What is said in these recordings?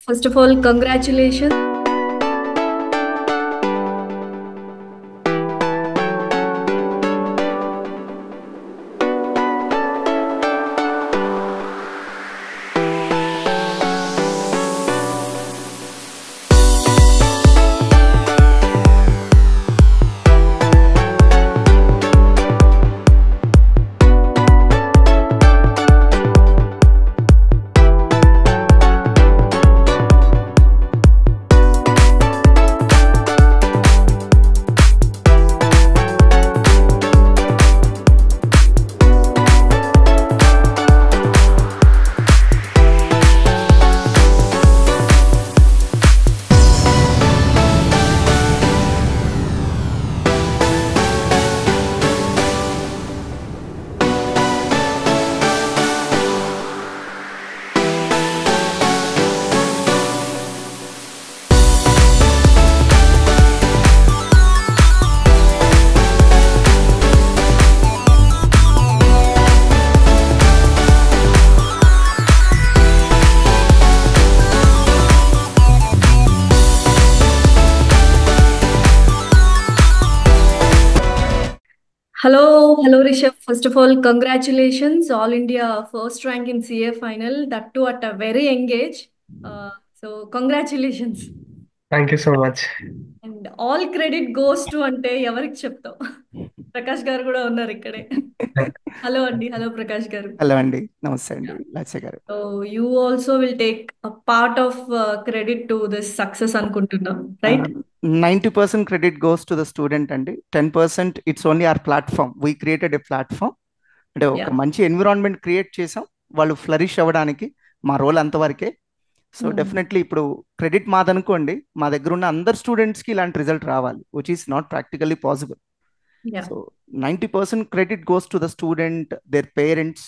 First of all, congratulations. Hello, Rishabh. First of all, congratulations, All India first rank in CA final, that too at a very young age. So, congratulations. Thank you so much. And all credit goes to అంటే ఎవరికి చెప్తావు? ప్రకాష్ గారు కూడా ఉన్నారు ఇక్కడే. Hello అండి, hello Prakash గారు. Hello అండి, నమస్తే అండి Lakshya garu. So you also will take a part of credit to this success అనుకుంటున్నా, right? 90% credit goes to the student అండి. 10% it's only our platform. We created a platform. అంటే యా. ఒక మంచి ఎన్విరాన్మెంట్ క్రియేట్ చేసాం, వాళ్ళు ఫ్లరిష్ అవ్వడానికి. మా రోల్ అంతవరకే. సో డెఫినెట్లీ ఇప్పుడు క్రెడిట్ మాదనుకోండి, మా దగ్గర ఉన్న అందరు స్టూడెంట్స్కి ఇలాంటి రిజల్ట్ రావాలి, which is not practically possible. Yeah. So 90% credit goes to the student, their parents,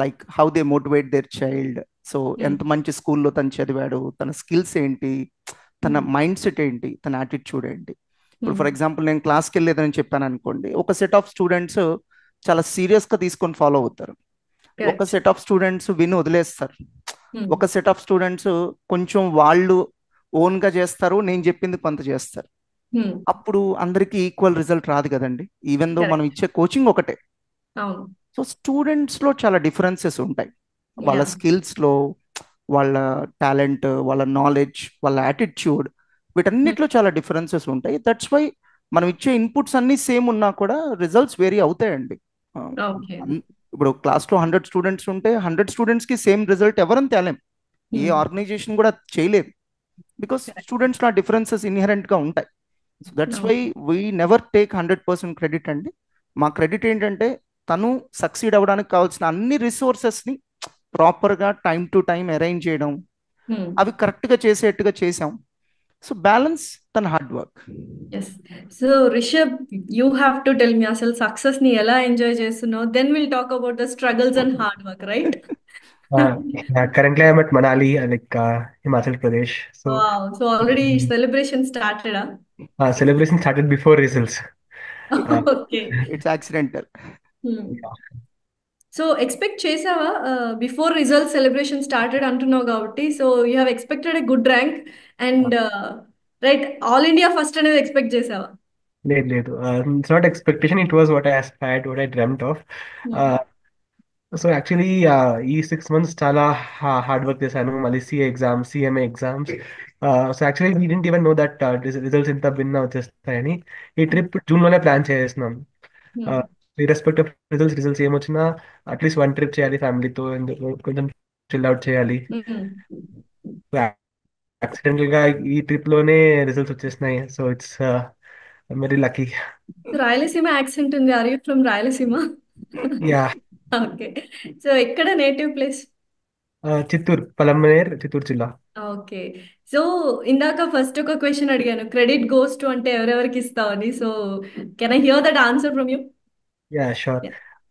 like how they motivate there child. So ఎంత మంచి స్కూల్లో తను చదివాడు, తన స్కిల్స్ ఏంటి, తన మైండ్ సెట్ ఏంటి, తన యాటిట్యూడ్ ఏంటి. ఇప్పుడు ఫర్ ఎగ్జాంపుల్ నేను క్లాస్కి వెళ్ళేదని చెప్పాను అనుకోండి, ఒక సెట్ ఆఫ్ స్టూడెంట్స్ చాలా సీరియస్గా తీసుకొని ఫాలో అవుతారు. ఒక కరెక్ట్. సెట్ ఆఫ్ స్టూడెంట్స్ విని వదిలేస్తారు. ఒక సెట్ ఆఫ్ స్టూడెంట్స్ కొంచెం వాళ్ళు ఓన్గా చేస్తారు, నేను చెప్పింది కొంత చేస్తారు. అప్పుడు అందరికీ ఈక్వల్ రిజల్ట్ రాదు కదండి, ఈవెన్ దో మనం కరెక్ట్. ఇచ్చే కోచింగ్ ఒకటే. అవును. సో స్టూడెంట్స్లో చాలా డిఫరెన్సెస్ ఉంటాయి. వాళ్ళ యా. స్కిల్స్లో, వాళ్ళ టాలెంట్, వాళ్ళ నాలెడ్జ్, వాళ్ళ యాటిట్యూడ్, వీటన్నిటిలో చాలా డిఫరెన్సెస్ ఉంటాయి. దట్స్ వై మనం ఇచ్చే ఇన్పుట్స్ అన్నీ సేమ్ ఉన్నా కూడా రిజల్ట్స్ వేరీ అవుతాయండి. ఆ, ఓకే. ఇప్పుడు క్లాస్లో 100 స్టూడెంట్స్ ఉంటే 100 స్టూడెంట్స్కి సేమ్ రిజల్ట్ ఎవరని తేలేం. ఏ ఆర్గనైజేషన్ కూడా చేయలేదు, బికాస్ కరెక్ట్. స్టూడెంట్స్లో ఆ డిఫరెన్సెస్ ఇన్హెరెంట్గా ఉంటాయి. So that's why we never take 100% credit అండి. మా క్రెడిట్ ఏంటంటే తను సక్సీడ్ అవ్వడానికి కావాల్సిన అన్ని రిసోర్సెస్ని ప్రాపర్గా టైం టు టైం అరేంజ్ చేయడం, అవి కరెక్ట్గా చేసేట్టుగా చేసాం. సో బ్యాలెన్స్ తన hard work. Yes. So Rishabh, you have to tell me అసలు సక్సెస్ ని ఎలా ఎంజాయ్ చేస్తున్నావు, then will talk about the struggles and hard work, right? Yeah, currently I'm at Manali, Himachal Pradesh. So wow, so already celebration స్టార్టెడా? celebration started before results. Uh, okay. It's accidental. yeah. So expect చేసావా? Before result celebration started అంటున్నావు కాబట్టి, so you have expected a good rank and right, all India first అనేది expect చేసావా? లేదు. It's not expectation, it was what I aspired, what I dreamt of. Uh, so actually ఈ 6 months చాలా hard work చేశాను. మళ్ళీ CA exams, CMA exams. So actually we didn't even know that results ఇంత భిన్న వచ్చేస్తాయని. ఈ ట్రిప్ జూన్లోనే plan చేసేసినాం. ఇర్రెస్పెక్ట్ ఆఫ్ రిజల్ట్స్ ఏమొచ్చినా అట్లీస్ట్ వన్ ట్రిప్ చేయాలి ఫ్యామిలీతో, కొంచెం చిల్ అవుట్ చేయాలి. యాక్సిడెంటల్ గా ఈ ట్రిప్ లోనే రిజల్ట్స్ వచ్చేసినాయి. So it's very lucky. Rayalaseema accent ఉంది, are you from Rayalaseema? Yeah. Okay. So ఎక్కడ నేటివ్ ప్లేస్? చిత్తూరు, పలమనేర్, చిత్తూరు జిల్లా. ఓకే. సో ఇందాక ఫస్ట్ ఒక క్వశ్చన్ అడిగాను, క్రెడిట్ గోస్ టు అంటే ఎవరెవరికి ఇస్తావని. So can I hear that answer from you? Yeah, sure.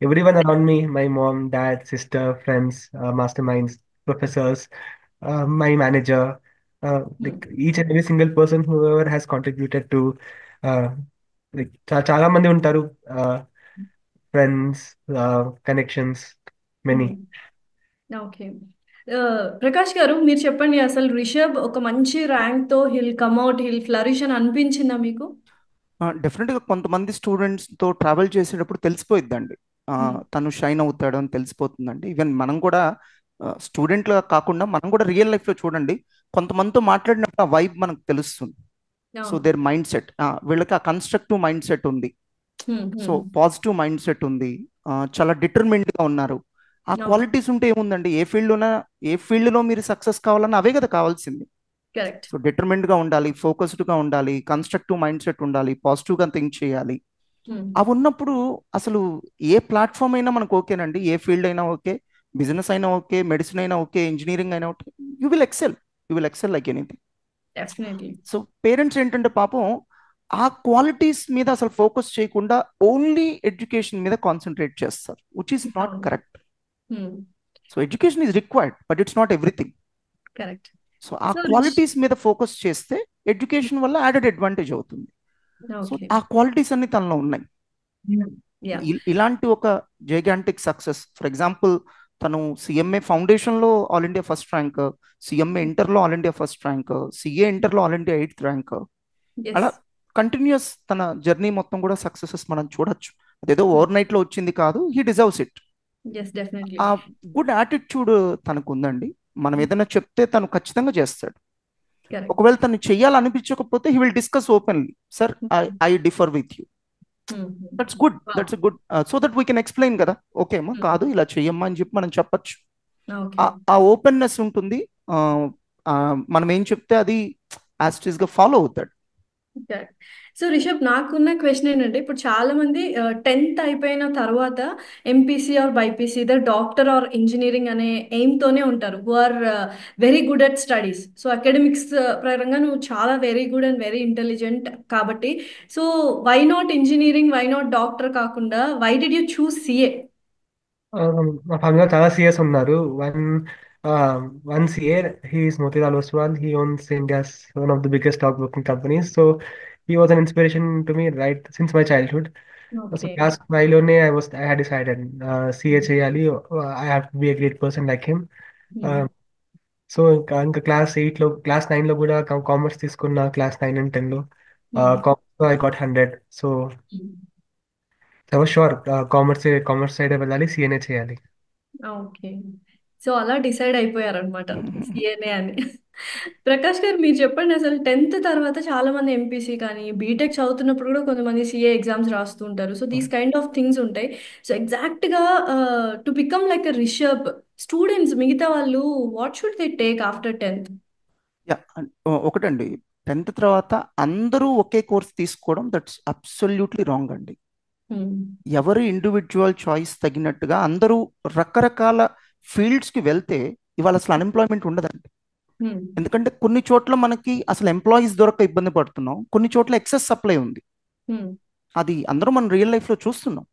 Everyone around me, my mom, dad, sister, friends, masterminds, professors, my manager, like each and every single person whoever has contributed to, uh, like చాలా మంది ఉంటారు, friends, connections, many. Okay. Prakash garu మీరు చెప్పండి, అసలు రిషబ్ ఒక మంచి rank తో hill కమ్అట్, hill flourish అని అనిపించిందా మీకు? డెఫినెట్గా కొంతమంది స్టూడెంట్స్తో ట్రావెల్ చేసేటప్పుడు తెలిసిపోయిద్దండి. తను షైన్ అవుతాడు అని తెలిసిపోతుందండి. ఈవెన్ మనం కూడా స్టూడెంట్గా కాకుండా మనం కూడా రియల్ లైఫ్లో చూడండి, కొంతమందితో మాట్లాడినప్పుడు ఆ వైబ్ మనకు తెలుస్తుంది. సో అవును. దేర్ మైండ్ సెట్, వీళ్ళకి ఆ కన్స్ట్రక్టివ్ మైండ్ సెట్ ఉంది, సో పాజిటివ్ మైండ్ సెట్ ఉంది, చాలా డిటర్మిన్డ్గా ఉన్నారు. ఆ అవును. క్వాలిటీస్ ఉంటే ఏముందండి, ఏ ఫీల్డ్లో మీరు సక్సెస్ కావాలన్నా అవే కదా కావాల్సింది. కరెక్ట్. సో డిటర్మిన్డ్గా ఉండాలి, ఫోకస్డ్గా ఉండాలి, కన్స్ట్రక్టివ్ మైండ్ సెట్ ఉండాలి, పాజిటివ్గా థింక్ చేయాలి. అవి ఉన్నప్పుడు అసలు ఏ ప్లాట్ఫామ్ అయినా మనకు ఓకేనండి, ఏ ఫీల్డ్ అయినా ఓకే, బిజినెస్ అయినా ఓకే, మెడిసిన్ అయినా ఓకే, ఇంజనీరింగ్ అయినా okay, you will excel, you will excel like anything. Definitely. So parents ఏంటంటే పాపం ఆ క్వాలిటీస్ మీద అసలు ఫోకస్ చేయకుండా ఓన్లీ ఎడ్యుకేషన్ మీద కాన్సన్ట్రేట్ చేస్తారు, విచ్ ఈస్ నాట్ అవును. Correct. So education is required but it's not everything. Correct. So ఆ సో క్వాలిటీస్ మీద ఫోకస్ చేస్తే ఎడ్యుకేషన్ వల్ల యాడెడ్ అడ్వాంటేజ్ అవుతుంది. So okay. ఆ క్వాలిటీస్ అన్ని తనలో ఉన్నాయి. యా. ఇలాంటి ఒక జైగాంటిక్ సక్సెస్, ఫర్ ఎగ్జాంపుల్ తను సిఎంఏ ఫౌండేషన్లో all India first rank, CMA ఇంటర్లో all India first rank, CA ఇంటర్లో all India 8th rank, yes. అలా కంటిన్యూస్ తన జర్నీ మొత్తం కూడా సక్సెసెస్ మనం చూడొచ్చు. అదేదో ఓవర్ నైట్లో వచ్చింది కాదు, he deserves it. Yes, definitely. ఆ గుడ్ యాటిట్యూడ్ తనకు ఉందండి. మనం ఏదైనా చెప్తే తను ఖచ్చితంగా చేస్తాడు. కరెక్ట్. ఒకవేళ తను చెయ్యాలనిపించకపోతే he will discuss openly, sir I differ with you, that's good, that's good, so that we can explain కదా, ఓకే అమ్మా కాదు ఇలా చెయ్యమ్మా అని చెప్పి మనం చెప్పొచ్చు. ఓకే. ఆ ఓపెన్నెస్ ఉంటుంది. ఆ, ఆ, మనం ఏం చెప్తే అది యాస్టీస్ గా ఫాలో అవుతాడు. కరెక్ట్. సో రిషబ్, నాకున్న క్వశ్చన్ ఏంటంటే, ఇప్పుడు చాలా మంది 10th అయిపోయిన తర్వాత MPC or BiPC, either doctor or engineering అనే ఎయిమ్ తోనే ఉంటారు, who are very good at studies. So academics పరంగా నువ్వు చాలా very good and very intelligent కాబట్టి, so why not engineering, why not doctor కాకుండా why did you choose CA? మా ఫ్యామిలీలో చాలా సిఎస్ ఉన్నారు. One CA, he is Motilal Oswal. He owns India's one of the biggest stock broking companies. So he was an inspiration to me right since my childhood. So okay. Class 5 లోనే I had decided CA చేయాలి. I have to be a great person like him. So ఇంకా class 9లో కూడా commerce తీసుకున్న, class 9 and 10లో commerce I got 100. So I was sure commerce side వెళ్ళాలి, సిఏనే చేయాలి. ఓకే. సో అలా డిసైడ్ అయిపోయారనమాట సిఏనే అని. ప్రకాష్ గారు మీరు చెప్పండి, అసలు 10th తర్వాత చాలా మంది ఎంపీసీ కానీ బీటెక్ చదువుతున్నప్పుడు కూడా కొంతమంది సిఏ ఎగ్జామ్స్ రాస్తూ ఉంటారు. So these kind of things ఉంటాయి. సో ఎగ్జాక్ట్గా to become like a Rishabh, students మిగతా వాళ్ళు what should they take after 10th? Yeah, ఒకటండి, 10th తర్వాత అందరూ ఒకే కోర్స్ తీసుకోవడం దట్స్ అబ్సల్యూట్లీ రాంగ్ అండి. ఎవరి ఇండివిజువల్ చాయిస్ తగినట్టుగా అందరూ రకరకాల ఫీల్డ్స్కి వెళ్తే ఇవాళ అసలు అన్ఎంప్లాయ్మెంట్ ఉండదండి. ఎందుకంటే కొన్ని చోట్ల మనకి అసలు ఎంప్లాయీస్ దొరక ఇబ్బంది పడుతున్నాం, కొన్ని చోట్ల ఎక్సెస్ సప్లై ఉంది. అది అందరూ మనం రియల్ లైఫ్లో చూస్తున్నాం.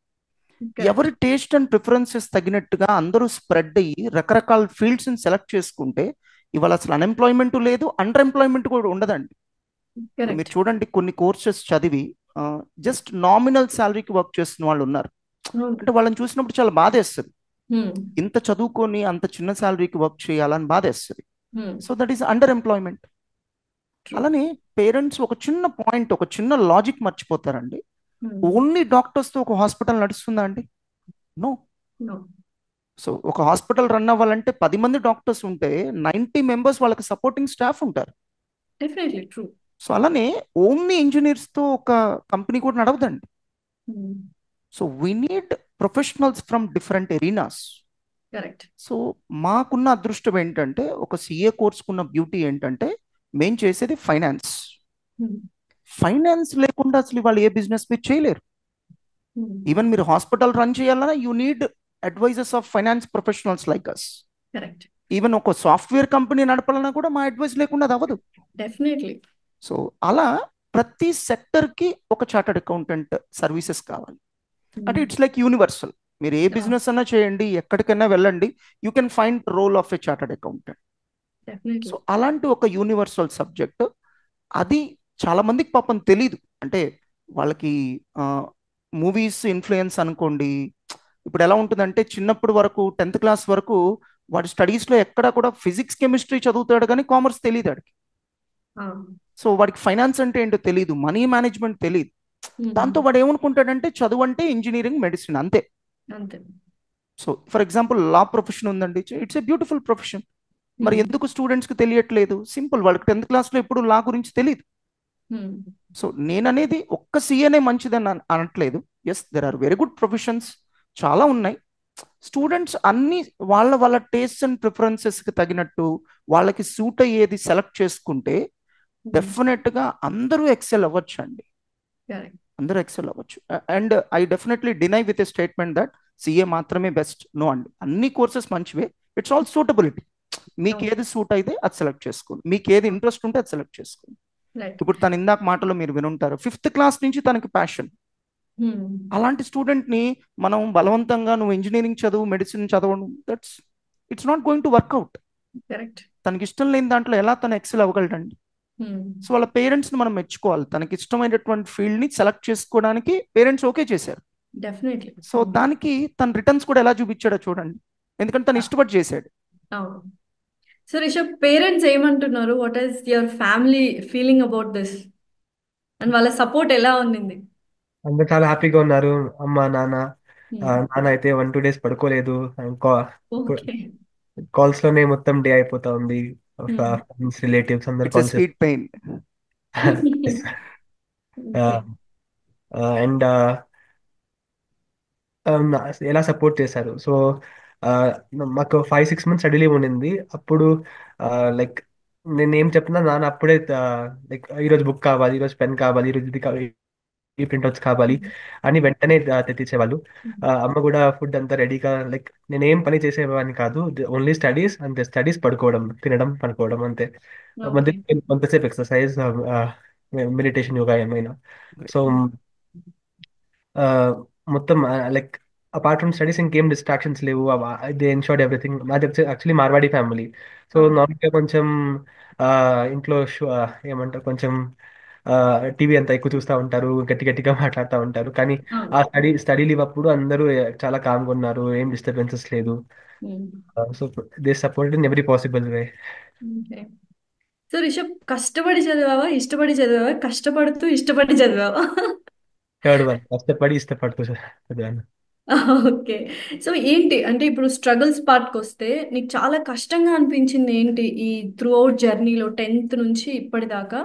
ఎవరి టేస్ట్ అండ్ ప్రిఫరెన్సెస్ తగినట్టుగా అందరూ స్ప్రెడ్ అయ్యి రకరకాల ఫీల్డ్స్ని సెలెక్ట్ చేసుకుంటే ఇవాళ అసలు అన్ఎంప్లాయ్మెంట్ లేదు, అండర్ ఎంప్లాయ్మెంట్ కూడా ఉండదండి. మీరు చూడండి, కొన్ని కోర్సెస్ చదివి జస్ట్ నామినల్ శాలరీకి వర్క్ చేస్తున్న వాళ్ళు ఉన్నారు. అంటే వాళ్ళని చూసినప్పుడు చాలా బాధేస్తుంది, ఇంత చదువుకొని అంత చిన్న శాలరీకి వర్క్ చేయాలని బాధేస్తుంది. So that is under employment. అలానే పేరెంట్స్ ఒక చిన్న పాయింట్, ఒక చిన్న లాజిక్ మర్చిపోతారండి. ఓన్లీ డాక్టర్స్తో ఒక హాస్పిటల్ నడుస్తుందా అండి? నో. సో ఒక హాస్పిటల్ రన్ అవ్వాలంటే 10 మంది డాక్టర్స్ ఉంటే 90 మెంబర్స్ వాళ్ళకి సపోర్టింగ్ స్టాఫ్ ఉంటారు. Definitely true. సో అలానే ఓన్లీ ఇంజనీర్స్తో ఒక కంపెనీ కూడా నడవదండి. So we need professionals from different arenas. Correct. So మాకున్న అదృష్టం ఏంటంటే, ఒక సిఏ కోర్సుకున్న బ్యూటీ ఏంటంటే, మేం చేసేది ఫైనాన్స్. ఫైనాన్స్ లేకుండా అసలు వాళ్ళు ఏ బిజినెస్ మీరు చేయలేరు. ఈవెన్ మీరు హాస్పిటల్ రన్ చేయాలన్నా you need advisers of finance professionals like us. Correct. Even ఒక సాఫ్ట్వేర్ కంపెనీ నడపాలన్నా కూడా మా అడ్వైస్ లేకుండా అది అవ్వదు. డెఫినెట్లీ. సో అలా ప్రతి సెక్టర్కి ఒక చార్టర్డ్ అకౌంటెంట్ సర్వీసెస్ కావాలి. అంటే ఇట్స్ లైక్ యూనివర్సల్. మీరు ఏ బిజినెస్ అన్నా చేయండి, ఎక్కడికైనా వెళ్ళండి, you can find role of a chartered accountant. So అలాంటి ఒక యూనివర్సల్ సబ్జెక్ట్ అది చాలా మందికి పాపం తెలీదు. అంటే వాళ్ళకి మూవీస్ ఇన్ఫ్లుయెన్స్ అనుకోండి. ఇప్పుడు ఎలా ఉంటుందంటే, చిన్నప్పటి వరకు 10th క్లాస్ వరకు వాడి స్టడీస్లో ఎక్కడ కూడా ఫిజిక్స్ కెమిస్ట్రీ చదువుతాడు కానీ కామర్స్ తెలియదు వాడికి. సో వాడికి ఫైనాన్స్ అంటే ఏంటో తెలియదు, మనీ మేనేజ్మెంట్ తెలియదు. దాంతో వాడు ఏమనుకుంటాడంటే చదువు అంటే ఇంజనీరింగ్, మెడిసిన్ అంతే. అంతే. So for example law profession ఉందండి, ఇట్స్ ఏ బ్యూటిఫుల్ ప్రొఫెషన్. మరి ఎందుకు స్టూడెంట్స్కి తెలియట్లేదు? సింపుల్, వాళ్ళకి 10th క్లాస్లో ఎప్పుడు లా గురించి తెలియదు. సో నేననేది ఒక్క సీఏనే మంచిదని అనట్లేదు. Yes, there are very good professions, చాలా ఉన్నాయి. స్టూడెంట్స్ అన్ని వాళ్ళ వాళ్ళ టేస్ట్ అండ్ ప్రిఫరెన్సెస్కి తగినట్టు వాళ్ళకి సూట్ అయ్యేది సెలెక్ట్ చేసుకుంటే డెఫినెట్గా అందరూ ఎక్సెల్ అవ్వచ్చు అండి, అందరూ ఎక్సెల్ అవ్వచ్చు. And I definitely deny with a statement that CA మాత్రమే బెస్ట్. నో అండి, అన్ని కోర్సెస్ మంచివే. It's all suitability. మీకు ఏది సూట్ అయితే అది సెలెక్ట్ చేసుకోండి, మీకు ఏది ఇంట్రెస్ట్ ఉంటే అది సెలెక్ట్ చేసుకోండి. ఇప్పుడు తను ఇందాక మాటలో మీరు వినుంటారు 5th క్లాస్ నుంచి తనకి ప్యాషన్. అలాంటి స్టూడెంట్ ని మనం బలవంతంగా నువ్వు ఇంజనీరింగ్ చదువు, మెడిసిన్ చదవడం, it's not going to work out. తనకి ఇష్టం లేని దాంట్లో ఎలా తను ఎక్సెల్ అవ్వగలడండి? సో వాళ్ళ పేరెంట్స్ ని మనం మెచ్చుకోవాలి, తనకి ఇష్టమైనటువంటి ఫీల్డ్ ని సెలెక్ట్ చేసుకోవడానికి పేరెంట్స్ ఓకే చేశారు. సో దానికి తన రిటర్న్స్ కూడా ఎలా చూపించాడో చూడండి, ఎందుకంటే తను ఇష్టపడి చేశాడు. సో రిషబ్, పేరెంట్స్ ఏమంటున్నారు? What is your family feeling about this and వాళ్ళ సపోర్ట్ ఎలా ఉంది? అందరు చాలా హ్యాపీగా ఉన్నారు. అమ్మ నాన్న, నాన్న అయితే 1-2 days పడుకోలేదు. కాల్స్ లోనే మొత్తం డే అయిపోతా ఉంది. ఫ్రెండ్స్, రిలేటివ్స్ అందరు కాల్ స్వీట్ పెయిన్. అండ్ ఎలా సపోర్ట్ చేశారు. సో మాకు 5-6 months స్టడీ లీవ్ ఉండింది. అప్పుడు లైక్ నేను ఏం చెప్పినా నాన్న అప్పుడే లైక్ ఈరోజు బుక్ కావాలి, ఈరోజు పెన్ కావాలి, ఈరోజు ఇది కావాలి, ఈ ప్రింట్అవుట్స్ కావాలి అని వెంటనే తెప్పించేవాళ్ళు. అమ్మ కూడా ఫుడ్ అంతా రెడీగా, లైక్ నేను ఏం పని చేసేవాడిని కాదు, ఓన్లీ స్టడీస్ అంతే. స్టడీస్, పడుకోవడం, తినడం, పడుకోవడం అంతే. మధ్య కొంతసేపు ఎక్సర్సైజ్, మెడిటేషన్, యోగా ఏమైనా. సో మొత్తం లైక్ అపార్ట్ ఫ్రమ్ స్టడీస్ ఇంకేం డిస్ట్రాక్షన్స్ లేవు. They ensured everything. మాది యాక్చువల్లీ మార్వాడి ఫ్యామిలీ. సో నార్మల్గా కొంచెం ఇంట్లో ఏమంటారు, కొంచెం టీవీ అంతా ఎక్కువ చూస్తూ ఉంటారు, గట్టి గట్టిగా మాట్లాడుతూ ఉంటారు. కానీ ఆ స్టడీ లీవ్ అప్పుడు అందరూ చాలా కామ్గా ఉన్నారు, ఏం డిస్టర్బెన్సెస్ లేదు. So they support in every possible way. So Rishabh, కష్టపడి చదివావా, ఇష్టపడి చదివావా, కష్టపడుతూ ఇష్టపడి చదివావా? థర్డ్ వన్, కష్టపడి ఇష్టపడుతూ చదివాను. ఓకే. సో ఏంటి అంటే ఇప్పుడు స్ట్రగుల్స్ పార్ట్కి వస్తే నీకు చాలా కష్టంగా అనిపించింది ఏంటి ఈ త్రూ అవుట్ జర్నీలో 10th నుంచి ఇప్పటిదాకా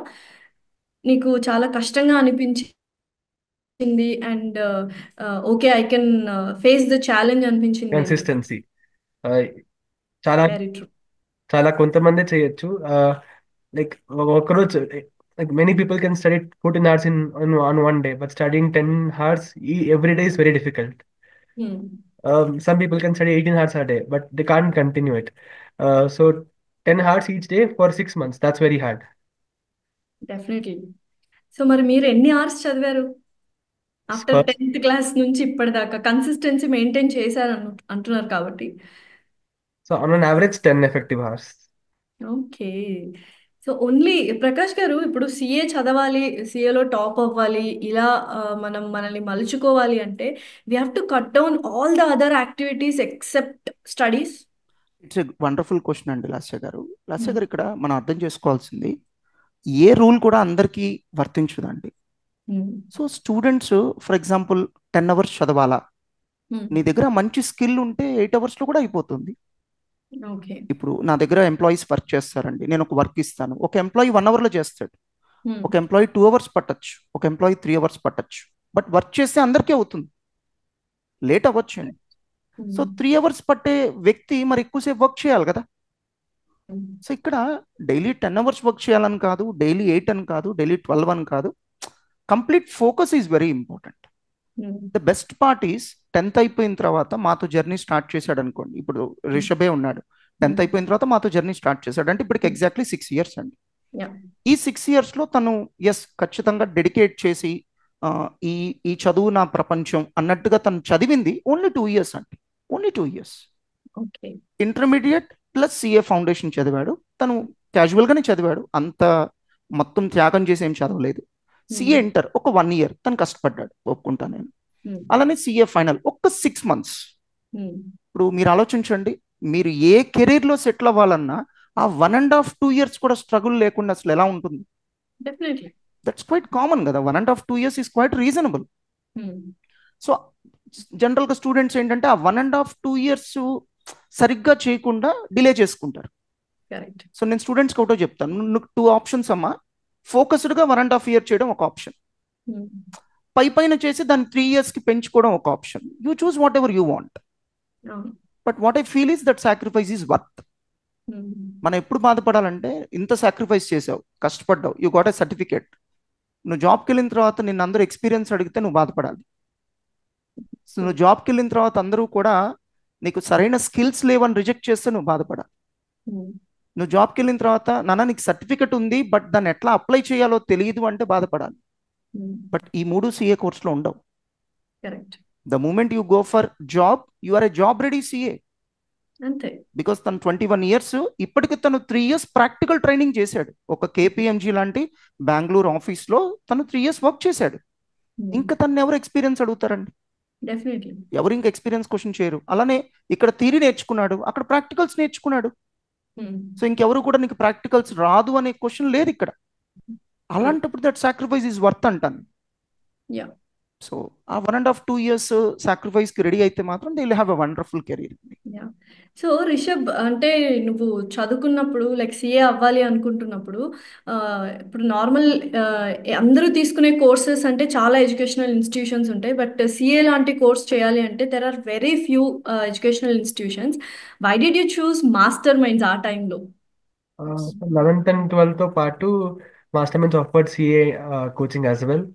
నీకు చాలా కష్టంగా అనిపించింది and okay I can face the challenge అనిపించింది ఏంటి? కన్సిస్టెన్సీ. చాలా వెరీ ట్రూ. చాలా కొంతమందే చేయొచ్చు. లైక్ ఒకరోజు, like many people can study 14 hours on one day, but studying 10 hours every day is very difficult. Some people can study 18 hours a day, but they can't continue it. So 10 hours each day for 6 months, that's very hard. Definitely. So మరి మీరు ఎన్ని hours చదివారు after First, 10th class నుంచి ఇప్పటిదాకా? Consistency maintain చేశారు అంటున్నారు కాబట్టి. so on an average 10 effective hours. Okay. So only Prakash గారు, ఇప్పుడు సిఏ చదవాలి, సిఏలో టాప్ అవ్వాలి, ఇలా మనం మనల్ని మలుచుకోవాలి అంటే we have to cut down all the other activities except studies? It's a wonderful question అండి లాస్య గారు. లాస్య గారు, ఇక్కడ మనం అర్థం చేసుకోవాల్సింది ఏ రూల్ కూడా అందరికీ వర్తించదండి. So students for example 10 hours చదవాలా, నీ దగ్గర మంచి స్కిల్ ఉంటే 8 hours లో కూడా అయిపోతుంది. ఇప్పుడు నా దగ్గర ఎంప్లాయీస్ వర్క్ చేస్తారండి, నేను ఒక వర్క్ ఇస్తాను, ఒక ఎంప్లాయీ 1 hour లో చేస్తాడు, ఒక ఎంప్లాయీ 2 hours పట్టచ్చు, ఒక ఎంప్లాయీ 3 hours పట్టచ్చు. బట్ వర్క్ చేస్తే అందరికీ అవుతుంది, లేట్ అవ్వచ్చు అండి. సో 3 hours పట్టే వ్యక్తి మరి ఎక్కువసేపు వర్క్ చేయాలి కదా. సో ఇక్కడ డైలీ 10 hours వర్క్ చేయాలని కాదు, డైలీ 8 అని కాదు, డైలీ 12 అని కాదు, complete focus is very important. The best part is 10th అయిపోయిన తర్వాత మాతో జర్నీ స్టార్ట్ చేశాడు అనుకోండి. ఇప్పుడు రిషభే ఉన్నాడు, 10th అయిపోయిన తర్వాత మాతో జర్నీ స్టార్ట్ చేశాడు అంటే ఇప్పటికి ఎగ్జాక్ట్లీ 6 years అండి. ఈ 6 years లో తను ఖచ్చితంగా డెడికేట్ చేసి ఈ ఈ చదువు నా ప్రపంచం అన్నట్టుగా తను చదివింది ఓన్లీ 2 years అండి, only 2 years. Intermediate plus CA foundation చదివాడు, తను క్యాజువల్ గానే చదివాడు, అంత మొత్తం త్యాగం చేసి ఏం చదవలేదు. సిఏ ఇంటర్ ఒక 1 year తను కష్టపడ్డాడు, ఒప్పుకుంటా నేను. అలానే సిఏ ఫైనల్ ఒక్క 6 months. ఇప్పుడు మీరు ఆలోచించండి, మీరు ఏ కెరీర్లో సెటిల్ అవ్వాలన్నా ఆ 1.5-2 years కూడా స్ట్రగుల్ లేకుండా అసలు ఎలా ఉంటుంది? డెఫినెట్లీ. దట్స్ క్వైట్ కామన్ కదా. 1.5-2 years is quite reasonable. So జనరల్గా స్టూడెంట్స్ ఏంటంటే ఆ 1.5-2 years సరిగ్గా చేయకుండా డిలే చేసుకుంటారు. కరెక్ట్. సో నేను స్టూడెంట్స్కి ఒకటో చెప్తాను, నువ్వు 2 options అమ్మా. ఫోకస్డ్గా 1.5 year చేయడం ఒక ఆప్షన్, పైన చేసి దాన్ని 3 yearsకి పెంచుకోవడం ఒక option. You choose what ever you want. But what I feel is that sacrifice is worth. మనం ఎప్పుడు బాధపడాలంటే, ఇంత సాక్రిఫైస్ చేసావు, కష్టపడ్డావు, యూ గాట్ ఎ సర్టిఫికేట్. నువ్వు జాబ్కి వెళ్ళిన తర్వాత నిన్ను అందరూ ఎక్స్పీరియన్స్ అడిగితే నువ్వు బాధపడాలి. సో నువ్వు జాబ్కి వెళ్ళిన తర్వాత అందరూ కూడా నీకు సరైన స్కిల్స్ లేవని రిజెక్ట్ చేస్తే నువ్వు బాధపడాలి. నువ్వు జాబ్కి వెళ్ళిన తర్వాత నాన్న నీకు సర్టిఫికెట్ ఉంది బట్ దాన్ని ఎట్లా అప్లై చేయాలో తెలియదు అంటే బాధపడాలి. బట్ ఈ 3 CA కోర్సులో ఉండవు. Correct. The moment you go for job, you are a job ready CA. అంతే. బికాస్ తను 21 years, ఇప్పటికి తను 3 years ప్రాక్టికల్ ట్రైనింగ్ చేశాడు. ఒక KPMG లాంటి బెంగళూరు ఆఫీస్లో తను 3 years వర్క్ చేశాడు. ఇంకా తను ఎవరు ఎక్స్పీరియన్స్ అడుగుతారండి? డెఫినెట్లీ. ఎవరు ఇంకా ఎక్స్పీరియన్స్ క్వశ్చన్ చేయరు. అలానే ఇక్కడ థియరీ నేర్చుకున్నాడు, అక్కడ ప్రాక్టికల్స్ నేర్చుకున్నాడు. సో ఇంకెవరు కూడా నీకు ప్రాక్టికల్స్ రాదు అనే క్వశ్చన్ లేదు ఇక్కడ. అలాంటప్పుడు దట్ సాక్రిఫైస్ ఈజ్ వర్త్ అంటాను. యా. సో ఆ 1.5-2 years సాక్రిఫైస్కి రెడీ అయితే మాత్రం they will have a wonderful career. So Rishabh, అంటే నువ్వు చదువుకున్నప్పుడు లైక్ సిఏ అవ్వాలి అనుకుంటున్నప్పుడు, ఇప్పుడు నార్మల్ అందరూ తీసుకునే కోర్సెస్ అంటే చాలా ఎడ్యుకేషనల్ ఇన్స్టిట్యూషన్స్ ఉంటాయి. బట్ సిఏ లాంటి కోర్స్ చేయాలి అంటే there are very few educational institutions. Why did you choose master minds ఆ టైంలో? 11th and 12th తో పాటు master minds offered CA coaching as well.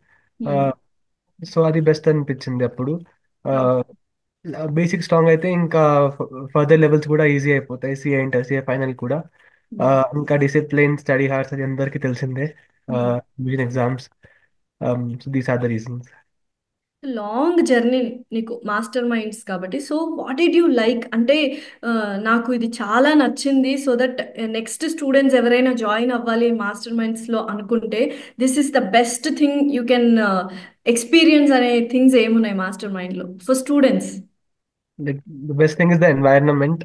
So అది బెస్ట్ అనిపించింది అప్పుడు. బేసిక్ స్ట్రాంగ్ అయితే ఇంకా ఫర్దర్ లెవెల్స్ కూడా ఈజీ అయిపోతాయి, సిఏ ఇంటర్, సిఏ ఫైనల్ కూడా. ఇంకా డిసిప్లిన్, స్టడీ హార్డ్స్ అది అందరికీ తెలిసిందే, division exams. So these are the reasons. Long journey నీకు మాస్టర్ మైండ్స్ కాబట్టి. So what did you like అంటే, నాకు ఇది చాలా నచ్చింది, సో దట్ నెక్స్ట్ స్టూడెంట్స్ ఎవరైనా జాయిన్ అవ్వాలి మాస్టర్ మైండ్స్లో అనుకుంటే this is the best thing you can experience అనే థింగ్స్ ఏమున్నాయి మాస్టర్ మైండ్లో for students? The best thing is the environment.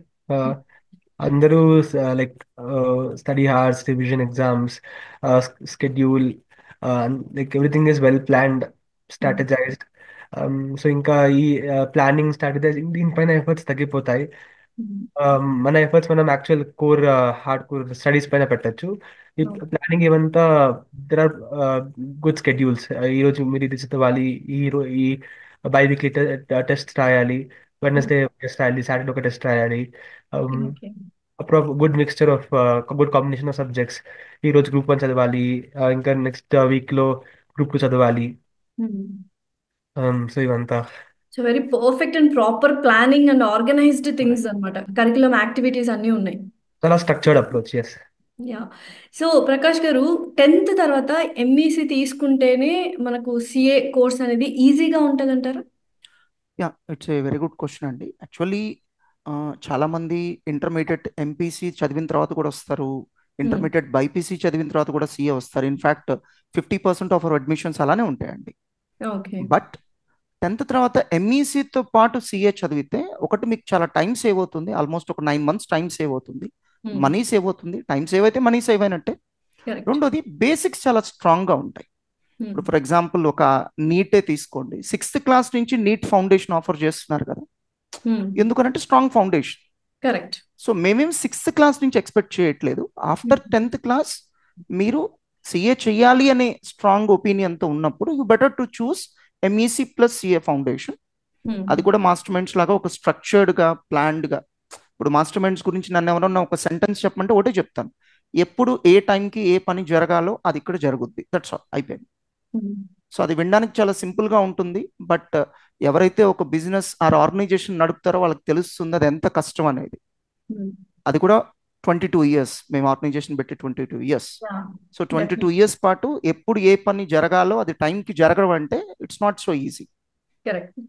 అందరూ like study hours, revision exams, schedule, like everything is well planned, strategized. So ఇంకా ఈ planning, strategise, దీనిపైన efforts తగ్గిపోతాయి. మన efforts మనం actual core, hard core studies పైన పెట్టచ్చు. ఈ ప్లానింగ్ ఏమంతా, దెర్ ఆర్ గుడ్ స్కెడ్యూల్స్. ఈ రోజు మీరు ఇది చదవాలి, ఈ బై వీక్లీ టెస్ట్ రాయాలి, వెడ్నెస్డే టెస్ట్ రాయాలి, సాటర్డే ఒక టెస్ట్ రాయాలి. Good mixture of, good combination of subjects. ఈ రోజు గ్రూప్ 1 చదవాలి, ఇంకా నెక్స్ట్ వీక్ లో గ్రూప్ 2 చదవాలి. సో ఇవంతా so very perfect and proper planning and organised things అన్నమాట. కరికులం యాక్టివిటీస్ అన్నీ ఉన్నాయి. చాలా structured approach. Yes. Yeah. So Prakash garu, 10th తర్వాత ఎంఈసి తీసుకుంటేనే మనకు సిఏ కోర్స్ అనేది ఈజీగా ఉంటుంది అంటారా? Yeah, it's a very good question అండి. యాక్చువల్లీ చాలామంది ఇంటర్మీడియట్ ఎంపీసీ చదివిన తర్వాత కూడా వస్తారు, ఇంటర్మీడియట్ బైపీసీ చదివిన తర్వాత కూడా సిఏ వస్తారు. ఇన్ఫ్యాక్ట్ 50% ఆఫ్ అవర్ అడ్మిషన్స్ అలానే ఉంటాయండి. ఓకే. బట్ 10th తర్వాత ఎంఈసీతో పాటు సిఏ చదివితే ఒకటి మీకు చాలా టైం సేవ్ అవుతుంది, ఆల్మోస్ట్ ఒక 9 months టైం సేవ్ అవుతుంది, మనీ సేవ్ అవుతుంది. టైం సేవ్ అయితే మనీ సేవ్ అయినట్టే. రెండోది బేసిక్స్ చాలా స్ట్రాంగ్గా ఉంటాయి. ఇప్పుడు ఫర్ ఎగ్జాంపుల్ ఒక నీటే తీసుకోండి, 6th క్లాస్ నుంచి నీట్ ఫౌండేషన్ ఆఫర్ చేస్తున్నారు కదా. ఎందుకనంటే స్ట్రాంగ్ ఫౌండేషన్. కరెక్ట్. సో మేమేం 6th క్లాస్ నుంచి ఎక్స్పెక్ట్ చేయట్లేదు. ఆఫ్టర్ 10th క్లాస్ మీరు సిఏ చేయాలి అనే స్ట్రాంగ్ ఒపీనియన్తో ఉన్నప్పుడు you better to choose MEC plus CA foundation. అది కూడా మాస్టర్ మైండ్స్ లాగా ఒక స్ట్రక్చర్డ్గా, ప్లాన్డ్గా. ఇప్పుడు మాస్టర్ మైండ్స్ గురించి నన్ను ఎవరన్నా ఒక సెంటెన్స్ చెప్పమంటే ఒకటే చెప్తాను, ఎప్పుడు ఏ టైంకి ఏ పని జరగాలో అది ఇక్కడ జరుగుద్ది. దట్స్ ఆల్, అయిపోయింది. సో అది వినడానికి చాలా సింపుల్గా ఉంటుంది, బట్ ఎవరైతే ఒక బిజినెస్ ఆర్ ఆర్గనైజేషన్ నడుపుతారో వాళ్ళకి తెలుస్తుంది అది ఎంత కష్టం అనేది. అది కూడా 22 years మేము ఆర్గనైజేషన్ పెట్టి 22 years. సో 22 years పాటు ఎప్పుడు ఏ పని జరగాలో అది టైంకి జరగడం అంటే ఇట్స్ నాట్ సో ఈజీ.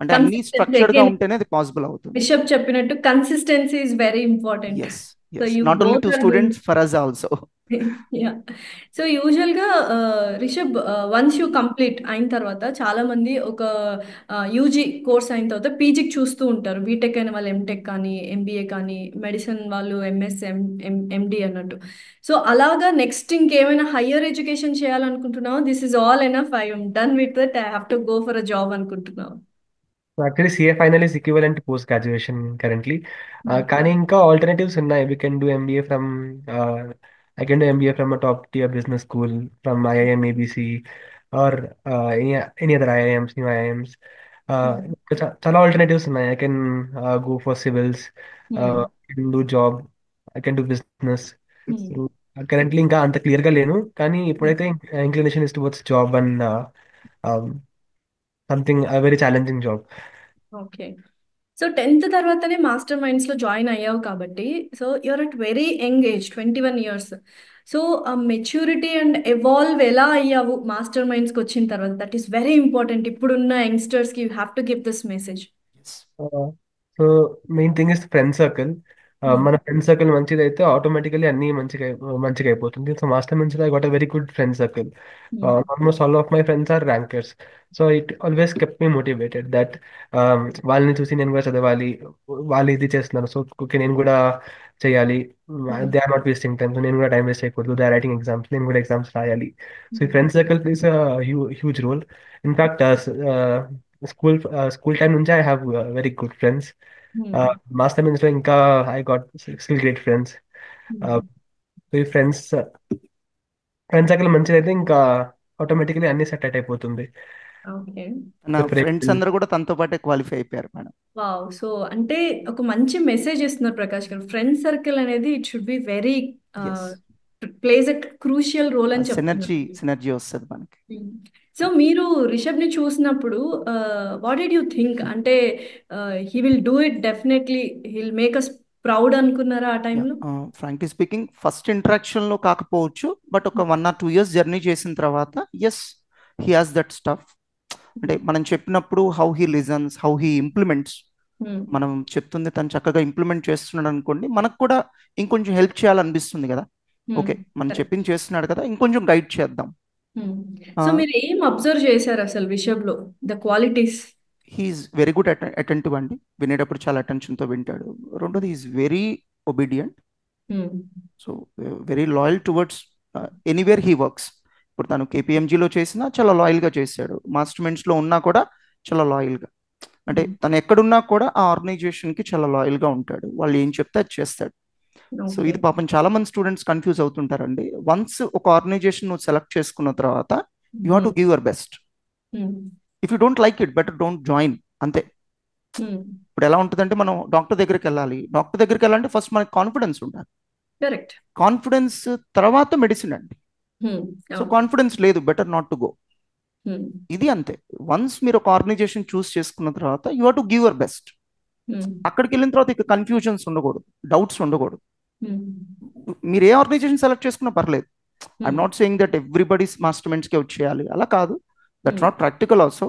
అంటే అన్ని స్ట్రక్చర్డ్ గా ఉంటేనే అది పాసిబుల్ అవుతుంది. బిషప్ చెప్పినట్టు consistency is very important. Yes, yes. Not only to students, for us also. Yeah. So యూజువల్గా రిషబ్, వన్స్ యూ కంప్లీట్ అయిన తర్వాత చాలా మంది ఒక యూజీ కోర్స్ అయిన తర్వాత పీజీకి చూస్తూ ఉంటారు. బీటెక్ అయిన వాళ్ళు ఎంటెక్ కానీ ఎంబీఏ కానీ, మెడిసిన్ వాళ్ళు ఎంఎస్ ఎండి అన్నట్టు. సో అలాగా నెక్స్ట్ ఇంకేమైనా హయ్యర్ ఎడ్యుకేషన్ చేయాలనుకుంటున్నావు? This is all enough, I am done with that, I have to go for a job అనుకుంటున్నావు? So actually, CA final is equivalent to post graduation currently. కానీ ఇంకా alternatives ఉన్నాయి. We can do MBA from I can do MBA from a top tier business school from IIM ABC or any other IIMs, new IIMs. ఇంకా చాలా alternatives ఉన్నాయి. I can go for civils. I can do job. I can do business. So, currently ఇంకా అంత clear గా లేను. కానీ ఇప్పుడైతే inclination is towards job and um, something a very challenging job. Okay. So 10th తర్వాతనే master మైండ్స్లో join అయ్యావు కాబట్టి, so you're at very young age, 21 years. So ఆ మెచ్యూరిటీ అండ్ ఎవాల్వ్ ఎలా అయ్యావు మాస్టర్ మైండ్స్కి వచ్చిన తర్వాత, దట్ ఈస్ వెరీ ఇంపార్టెంట్. ఇప్పుడున్న యంగ్స్టర్స్కి you have to give this message. So main thing is friend circle. మన ఫ్రెండ్ సర్కిల్ మంచిది అయితే ఆటోమేటికలీ అన్ని మంచిగా అయిపోతుంది. సో మాస్టర్ నుంచి I got a very good friend circle. Almost all of my friends are rankers. So it always kept me motivated that వాళ్ళని చూసి నేను కూడా చదవాలి, వాళ్ళు ఇది చేస్తున్నారు, సో ఓకే నేను కూడా చేయాలి. They are not wasting time, so నేను కూడా టైం వేస్ట్ చేయకూడదు. దే ఆర్ రైటింగ్ ఎగ్జామ్స్, నేను కూడా ఎగ్జామ్స్ రాయాలి. సో ఈ friend circle plays huge role. In fact school time నుంచి I have very good friends. Master Minds లో ఇంకా I got still great friends. ఈ ఫ్రెండ్స్ సర్కిల్ మంచిది అయితే ఇంకా ఆటోమేటికలీ అన్ని సెట్ అయిపోతుంది. ఓకే. నా ఫ్రెండ్స్ ప్రిపరేషన్ అందరూ కూడా తనతో పాటే క్వాలిఫై అయిపోయారు మేడం. వావ్. సో అంటే ఒక మంచి మెసేజ్ ఇస్తున్నారు ప్రకాష్ గారు. ఫ్రెండ్ సర్కిల్ అనేది it should be very yes, places a crucial role అని చెప్తున్నారు. సినర్జీ వస్తుంది మనకి. సో మీరు రిషబ్ని చూసినప్పుడు వాట్ డిడ్ యూ థింక్? అంటే he will do it definitely, he'll make us proud అనుకున్నారా ఆ టైంలో? ఫ్రాంక్లీ స్పీకింగ్ ఫస్ట్ ఇంటరాక్షన్ లో కాకపోవచ్చు, బట్ ఒక 1 or 2 years జర్నీ చేసిన తర్వాత yes, he has that stuff. అంటే మనం చెప్పినప్పుడు how he listens, how he implements, మనం చెప్తుంది తను చక్కగా ఇంప్లిమెంట్ చేస్తున్నాడు అనుకోండి, మనకు కూడా ఇంకొంచెం హెల్ప్ చేయాలనిపిస్తుంది కదా. ఓకే, మనం చెప్పింది చేస్తున్నాడు కదా, ఇంకొంచెం గైడ్ చేద్దాం. సో మీరు ఏం అబ్జర్వ్ చేశారు అసలు రిషబ్లో, the qualities? He is very good attentive అండి, వినేటప్పుడు చాలా అటెన్షన్తో వింటాడు. రెండోది is very obedient, so very loyal towards anywhere he works. ఇప్పుడు తను కేపీఎంజీలో చేసినా చాలా లాయల్గా చేశాడు, మాస్టర్ మైండ్స్లో ఉన్నా కూడా చాలా లాయల్గా. అంటే తను ఎక్కడున్నా కూడా ఆ ఆర్గనైజేషన్కి చాలా లాయల్గా ఉంటాడు, వాళ్ళు ఏం చెప్తే అది చేస్తాడు. సో ఇది పాపం చాలా మంది స్టూడెంట్స్ కన్ఫ్యూజ్ అవుతుంటారండి. వన్స్ ఒక ఆర్గనైజేషన్ నువ్వు సెలెక్ట్ చేసుకున్న తర్వాత you have to give your best. If you don't like it, better don't join, అంతే. ఇప్పుడు ఎలా ఉంటుందంటే, మనం డాక్టర్ దగ్గరికి వెళ్ళాలంటే ఫస్ట్ మనకి కాన్ఫిడెన్స్ ఉండాలి. కరెక్ట్. కాన్ఫిడెన్స్ తర్వాత మెడిసిన్ అండి. సో కాన్ఫిడెన్స్ లేదు, బెటర్ నాట్ టు గో. ఇది అంతే. వన్స్ మీరు ఒక ఆర్గనైజేషన్ చూస్ చేసుకున్న తర్వాత you have to give your best. అక్కడికి వెళ్ళిన తర్వాత ఇక కన్ఫ్యూజన్స్ ఉండకూడదు, డౌట్స్ ఉండకూడదు. మీరు ఏ ఆర్గనైజేషన్ సెలెక్ట్ చేసుకున్నా పర్లేదు. I'm not saying that everybody's master మైండ్స్కే వచ్చేయాలి, అలా కాదు. That's not practical also.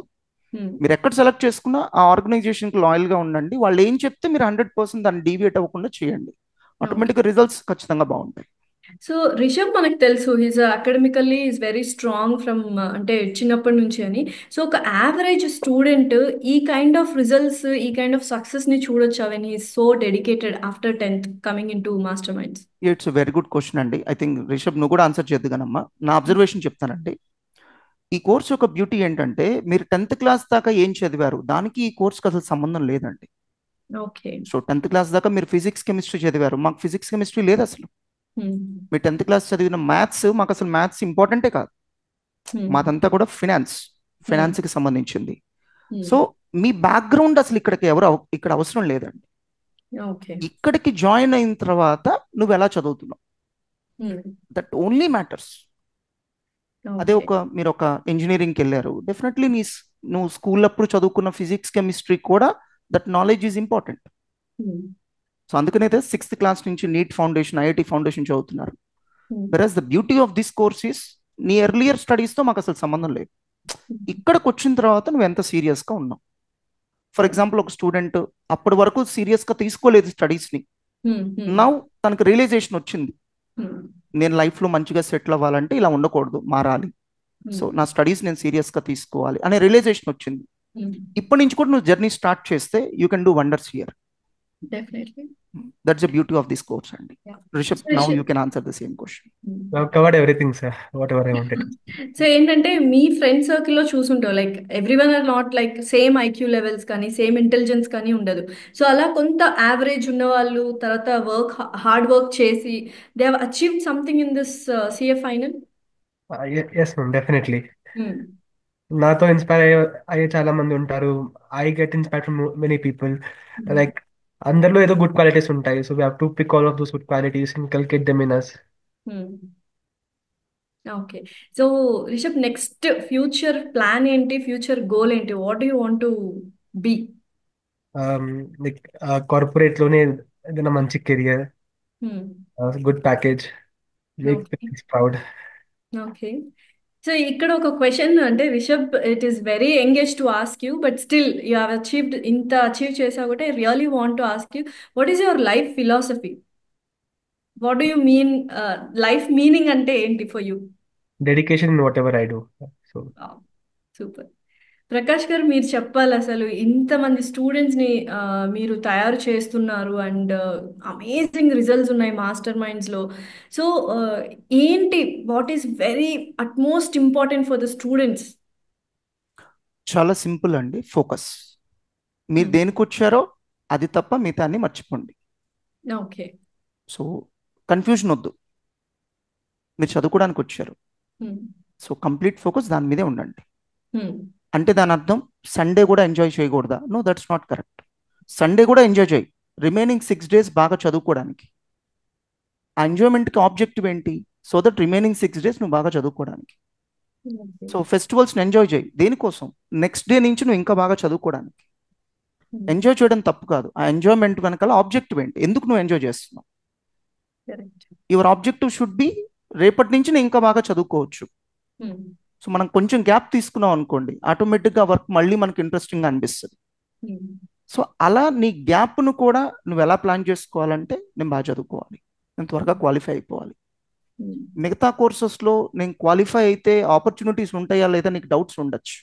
మీరు ఎక్కడ సెలెక్ట్ చేసుకున్నా ఆ ఆర్గనైజేషన్కి లాయల్గా ఉండండి. వాళ్ళు ఏం చెప్తే మీరు 100% దాన్ని డీవియేట్ అవ్వకుండా చేయండి. ఆటోమేటిక్గా రిజల్ట్స్ ఖచ్చితంగా బాగుంటాయి. సో రిషబ్ మనకు తెలుసు he's academically is very strong from, అంటే చిన్నప్పటి నుంచి అని. సో ఒక యావరేజ్ స్టూడెంట్ ఈ కైండ్ ఆఫ్ రిజల్ట్స్, ఈ కైండ్ ఆఫ్ సక్సెస్ని చూడొచ్చా when he's so dedicated after 10th coming in to master minds? It's very good question అండి. ఐ థింక్ రిషబ్ నువ్వు కూడా ఆన్సర్ చేద్దు కనమ్మా. నా అబ్జర్వేషన్ చెప్తానండి. ఈ కోర్స్ యొక్క బ్యూటీ ఏంటంటే, మీరు 10th క్లాస్ దాకా ఏం చదివారు దానికి ఈ కోర్స్కి అసలు సంబంధం లేదండి. ఓకే. సో 10th క్లాస్ దాకా మీరు ఫిజిక్స్ కెమిస్ట్రీ చదివారు, మాకు ఫిజిక్స్ కెమిస్ట్రీ లేదు అసలు. మీ 10th క్లాస్ చదివిన మ్యాథ్స్, మాకు అసలు మ్యాథ్స్ ఇంపార్టెంటే కాదు. మాదంతా కూడా ఫైనాన్స్కి సంబంధించింది. సో మీ బ్యాక్గ్రౌండ్ అసలు ఇక్కడ అవసరం లేదండి. ఇక్కడికి జాయిన్ అయిన తర్వాత నువ్వు ఎలా చదువుతున్నావు, దట్ ఓన్లీ మ్యాటర్స్. అదే మీరు ఒక ఇంజనీరింగ్కి వెళ్ళారు, డెఫినెట్లీ నువ్వు స్కూల్ అప్పుడు చదువుకున్న ఫిజిక్స్ కెమిస్ట్రీ కూడా that knowledge is important. So అందుకనైతే 6th క్లాస్ నుంచి నీట్ ఫౌండేషన్, ఐఐటి ఫౌండేషన్ చదువుతున్నారు. Versus the beauty of this course is, నీ ఎర్లియర్ స్టడీస్తో మాకు అసలు సంబంధం లేదు. ఇక్కడికి వచ్చిన తర్వాత నువ్వు ఎంత సీరియస్గా ఉన్నావు. ఫర్ ఎగ్జాంపుల్, ఒక స్టూడెంట్ అప్పటి వరకు సీరియస్గా తీసుకోలేదు స్టడీస్ని, నౌ తనకు రియలైజేషన్ వచ్చింది, నేను లైఫ్లో మంచిగా సెటిల్ అవ్వాలంటే ఇలా ఉండకూడదు, మారాలి. సో నా స్టడీస్ నేను సీరియస్గా తీసుకోవాలి అనే రియలైజేషన్ వచ్చింది. ఇప్పటి నుంచి కూడా నువ్వు జర్నీ స్టార్ట్ చేస్తే you can do wonders here. Definitely. That's the beauty of this course అండి. Rishabh, now you Rishabh, can answer the same question. I've covered everything, sir. Whatever I wanted to. So ఏంటంటే మీ friend సర్కిల్లో చూసుంటావు like everyone are not like same IQ levels కానీ same intelligence కానీ ఉండదు. So అలా కొంత యావరేజ్ ఉన్న వాళ్ళు తర్వాత హార్డ్ వర్క్ చేసి they have achieved something in this CA final. Yes, ma'am, definitely. నాతో ఇన్స్పైర్ అయ్యే చాలా మంది ఉంటారు. I get inspire from many people. Like అందరిలో ఏదో గుడ్ క్వాలిటీస్ ఉంటాయి. So we have to pick all of those good qualities, inculcate them in us. Okay. So Rishabh, next future plan ఏంటి, future goal ఏంటి, what do you want to be? Like corporate లోనే ఏదైనా మంచి career, good package, make okay. Proud. Okay. So ఇక్కడ ఒక question అంటే Rishabh, it is very engage to ask you but still you have achieved, ఇంత achieve చేసా కూడా I really want to ask you, what is your life philosophy? What do you mean, life meaning అంటే ఏంటి for you? Dedication in whatever I do. So super. Prakash garu, మీరు చెప్పాలి అసలు ఇంతమంది స్టూడెంట్స్ని మీరు తయారు చేస్తున్నారు అండ్ అమేజింగ్ రిజల్ట్స్ ఉన్నాయి మాస్టర్ మైండ్స్లో. సో ఏంటి, what is very utmost important for the students? చాలా సింపుల్ అండి, ఫోకస్. మీరు దేనికి వచ్చారో అది తప్ప మిగతా అన్ని మర్చిపోండి. ఓకే. సో కన్ఫ్యూజన్ వద్దు, మీరు చదువుకోవడానికి వచ్చారు. సో కంప్లీట్ ఫోకస్ దాని మీదే ఉండండి. అంటే దాని అర్థం సండే కూడా ఎంజాయ్ చేయకూడదా? No, that's not correct. Sunday కూడా ఎంజాయ్ చేయి, రిమైనింగ్ 6 days బాగా చదువుకోవడానికి. ఆ ఎంజాయ్మెంట్కి ఆబ్జెక్టివ్ ఏంటి? సో దట్ రిమైనింగ్ 6 days నువ్వు బాగా చదువుకోవడానికి. సో ఫెస్టివల్స్ని ఎంజాయ్ చేయి, దేనికోసం? నెక్స్ట్ డే నుంచి నువ్వు ఇంకా బాగా చదువుకోవడానికి. ఎంజాయ్ చేయడం తప్పు కాదు, ఆ ఎంజాయ్మెంట్ వెనకాల ఆబ్జెక్టివ్ ఏంటి, ఎందుకు నువ్వు ఎంజాయ్ చేస్తున్నావు? యువర్ ఆబ్జెక్టివ్ షుడ్ బి రేపటి నుంచి నేను ఇంకా బాగా చదువుకోవచ్చు. సో మనం కొంచెం గ్యాప్ తీసుకున్నాం అనుకోండి, ఆటోమేటిక్గా వర్క్ మళ్ళీ మనకి ఇంట్రెస్టింగ్గా అనిపిస్తుంది. సో అలా నీ గ్యాప్ను కూడా నువ్వు ఎలా ప్లాన్ చేసుకోవాలంటే, నేను బాగా చదువుకోవాలి, నేను త్వరగా క్వాలిఫై అయిపోవాలి. మిగతా కోర్సెస్లో నేను క్వాలిఫై అయితే ఆపర్చునిటీస్ ఉంటాయా లేదా నీకు డౌట్స్ ఉండొచ్చు.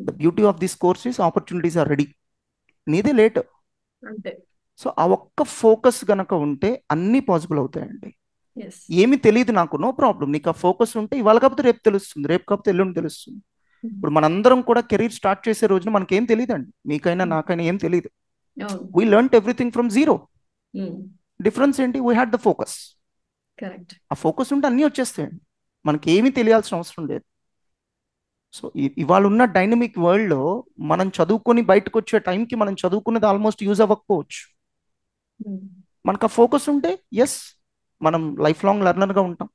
The beauty of this course is opportunities are ready, నీదే లేట్. సో ఆ ఒక్క ఫోకస్ గనక ఉంటే అన్నీ పాసిబుల్ అవుతాయండి. ఏమి తెలియదు నాకు, నో ప్రాబ్లం, నీకు ఆ ఫోకస్ ఉంటే ఇవాళ కాకపోతే రేపు తెలుస్తుంది, రేపు కాకపోతే ఎల్లుండి తెలుస్తుంది. ఇప్పుడు మనందరం కూడా కెరీర్ స్టార్ట్ చేసే రోజున మనకేం తెలియదండి, మీకైనా నాకైనా ఏం తెలియదు. We learned everything from zero. Difference ఏంటి? We had the focus. ఆ ఫోకస్ ఉంటే అన్నీ వచ్చేస్తాయండి, మనకి ఏమీ తెలియాల్సిన అవసరం లేదు. సో ఇవాళ ఉన్న డైనమిక్ వరల్డ్లో మనం చదువుకొని బయటకు వచ్చే టైంకి మనం చదువుకున్నది ఆల్మోస్ట్ యూజ్ అవ్వకపోవచ్చు. మనకు ఆ ఫోకస్ ఉంటే ఎస్, మనం లైఫ్ లాంగ్ లెర్నర్గా ఉంటాం.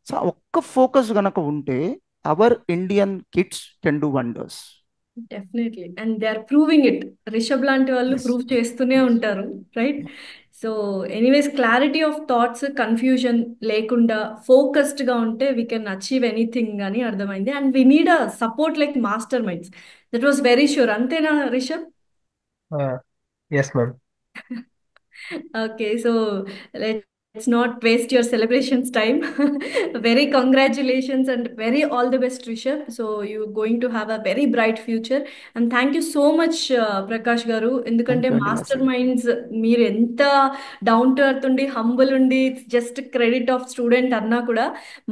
సో ఒక్క ఫోకస్ గనక ఉంటే our Indian kids can do wonders. Definitely, and they are proving it. Rishabh లాంటి వాళ్ళు ప్రూవ్ చేస్తూనే ఉంటారు, right? So anyways, clarity of thoughts, confusion లేకుండా ఫోకస్డ్గా ఉంటే వీ కెన్ అచీవ్ ఎనీథింగ్ అని అర్థమైంది. And we need a support like Master Minds. That was very sure. అంతేనా Rishabh? Yes ma'am. Okay, so let's not waste your celebrations time. Very congratulations and very all the best, Rishabh. So you're going to have a very bright future. And thank you so much, Prakash Garu. ఎందుకంటే Master Minds మీరు ఎంత down to earth ఉండి humble ఉండి just credit of student అన్నా కూడా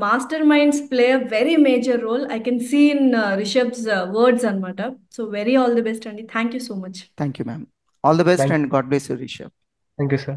Master Minds play a very major role. I can see in రిషబ్స్ words అనమాట. So very all the best అండి. Thank you so much. Thank you ma'am. All the best and God bless you, Rishabh. Thank you, sir.